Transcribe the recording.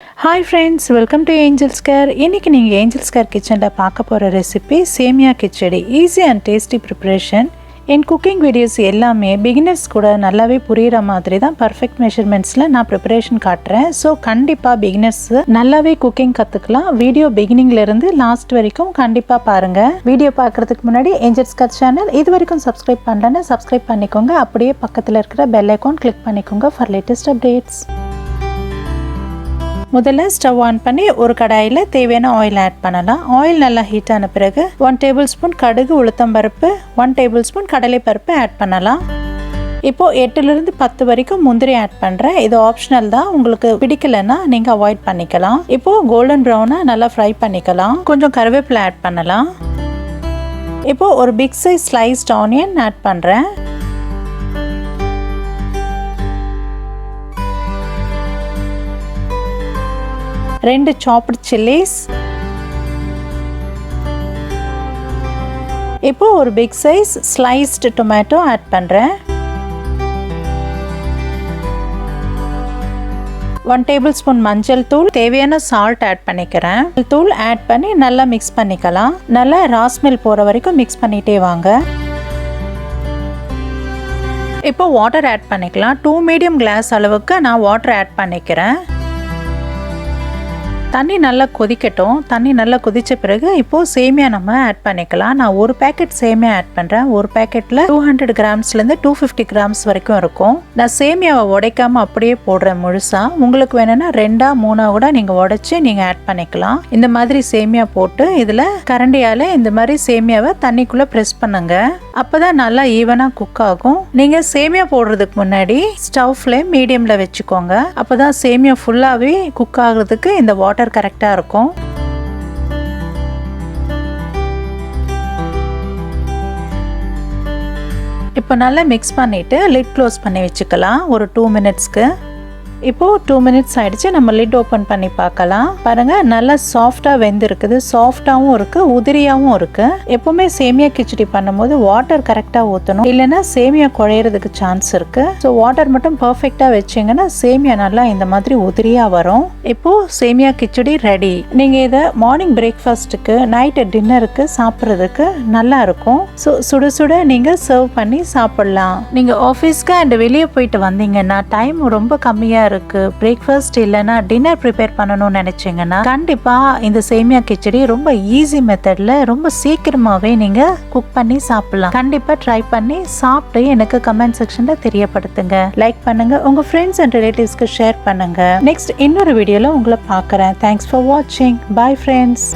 Hi friends, welcome to Angel's Care. இன்னைக்கு நீங்க Angel's Care kitchenல பார்க்க போற ரெசிபி சேமியா khichdi. Easy and tasty preparation. In cooking videos எல்லாமே beginners கூட நல்லாவே புரியுற மாதிரி தான் perfect measurementsல நான் preparation காட்டுறேன். So கண்டிப்பா beginners நல்லாவே cooking கத்துக்கலாம். வீடியோ beginningல இருந்து லாஸ்ட் வரைக்கும் கண்டிப்பா பாருங்க. வீடியோ பார்க்கிறதுக்கு முன்னாடி Angel's Care channel இது வரைக்கும் subscribe பண்ணலனா subscribe பண்ணிக்கோங்க. அப்படியே பக்கத்துல இருக்கிற bell icon click பண்ணிக்கோங்க for latest updates. முதல்ல ஸ்டவ் ஆன் பண்ணி ஒரு கடாயில் தேவையான ஆயில் ஆட் பண்ணலாம். ஆயில் நல்லா ஹீட் ஆன பிறகு 1 டேபிள் ஸ்பூன் கடுகு உளுத்தம் பருப்பு 1 டேபிள் ஸ்பூன் கடலை பருப்பு ஆட் பண்ணலாம். இப்போ 8லிருந்து 10 வரைக்கும் முந்திரி ஆட் பண்ணுறேன். இது ஆப்ஷனல் தான், உங்களுக்கு பிடிக்கலன்னா நீங்கள் அவாய்ட் பண்ணிக்கலாம். இப்போ கோல்டன் ப்ரௌனாக நல்லா ஃப்ரை பண்ணிக்கலாம். கொஞ்சம் கருவேப்பிலை ஆட் பண்ணலாம். இப்போ ஒரு big size sliced onion add பண்ணுறேன். ரெண்டு சாப்டு சில்லிஸ். இப்போ ஒரு big size sliced tomato add பண்ணுறேன். 1 டேபிள் ஸ்பூன் மஞ்சள் தூள், தேவையான சால்ட் ஆட் பண்ணிக்கிறேன். தூள் ஆட் பண்ணி நல்லா மிக்ஸ் பண்ணிக்கலாம். நல்லா ராஸ்மெல் போகிற வரைக்கும் மிக்ஸ் பண்ணிகிட்டே வாங்க. இப்போ வாட்டர் ஆட் பண்ணிக்கலாம். 2 மீடியம் கிளாஸ் அளவுக்கு நான் வாட்டர் ஆட் பண்ணிக்கிறேன். தண்ணி நல்லா கொதிக்கட்டும். தண்ணி நல்லா கொதிச்ச பிறகு இப்போ சேமியா நம்ம ஆட் பண்ணிக்கலாம். நான் ஒரு பேக்கெட் சேமியா ஆட் பண்ணுறேன். ஒரு பேக்கெட்டில் 200 கிராம்ஸ்லேருந்து 250 கிராம்ஸ் வரைக்கும் இருக்கும். நான் சேமியாவை உடைக்காமல் அப்படியே போடுறேன் முழுசாக. உங்களுக்கு வேணும்னா 2 3 கூட நீங்கள் உடைச்சி நீங்கள் ஆட் பண்ணிக்கலாம். இந்த மாதிரி சேமியா போட்டு இதில் கரண்டியால் இந்த மாதிரி சேமியாவை தண்ணிக்குள்ளே ப்ரெஸ் பண்ணுங்க. அப்போ தான் நல்லா ஈவனாக குக் ஆகும். நீங்கள் சேமியா போடுறதுக்கு முன்னாடி ஸ்டவ் ஃப்ளேம் மீடியமில் வச்சுக்கோங்க. அப்போ தான் சேமியா ஃபுல்லாகவே குக் ஆகுறதுக்கு இந்த வாட்டர் கரெக்டா இருக்கும். இப்போ நல்லா மிக்ஸ் பண்ணிட்டு லிட் க்ளோஸ் பண்ணி வச்சுக்கலாம் ஒரு 2 மினிட்ஸ்க்கு. இப்போ 2 மினிட்ஸ் ஆயிடுச்சு. நம்ம லிட் ஓப்பன் பண்ணி பார்க்கலாம். பாருங்க நல்லா சாஃப்டா வெந்திருக்குது. சாஃப்டாவும் இருக்கு, உதிரியாவும் இருக்கு. எப்பவுமே சேமியா கிச்சடி பண்ணும்போது வாட்டர் கரெக்டா ஊற்றணும், இல்லைன்னா சேமியா குழையிறதுக்கு சான்ஸ் இருக்கு. ஸோ வாட்டர் மட்டும் பர்ஃபெக்டா வச்சிங்கன்னா சேமியா நல்லா இந்த மாதிரி உதிரியா வரும். இப்போ சேமியா கிச்சடி ரெடி. நீங்க இதை மார்னிங் பிரேக்ஃபாஸ்ட்டுக்கு நைட் டின்னருக்கு சாப்பிட்றதுக்கு நல்லா இருக்கும். ஸோ சுட சுட நீங்க சர்வ் பண்ணி சாப்பிடலாம். நீங்க ஆஃபீஸ்க்கு அண்ட் வெளியே போயிட்டு வந்தீங்கன்னா டைம் ரொம்ப கம்மியா இருக்கு, பிரேக்ஃபாஸ்ட் இல்லைன்னா டின்னர் ப்ரிப்பேர் பண்ணணும்னு நினைச்சீங்கன்னா கண்டிப்பா இந்த சேமியா கிச்சடி ரொம்ப ஈஸி மெத்தட்ல ரொம்ப சீக்கிரமாவே நீங்க குக் பண்ணி சாப்பிடலாம். கண்டிப்பா ட்ரை பண்ணி சாப்பிட்டு எனக்கு கமெண்ட் செக்ஷன்ல தெரியப்படுத்துங்க. லைக் பண்ணுங்க, உங்க ஃப்ரெண்ட்ஸ் அண்ட் ரிலேட்டிவ்ஸ்க்கு ஷேர் பண்ணுங்க. நெக்ஸ்ட் இன்னொரு வீடியோல உங்களை பார்க்கறேன். தேங்க்ஸ் ஃபார் வாட்சிங். Bye friends.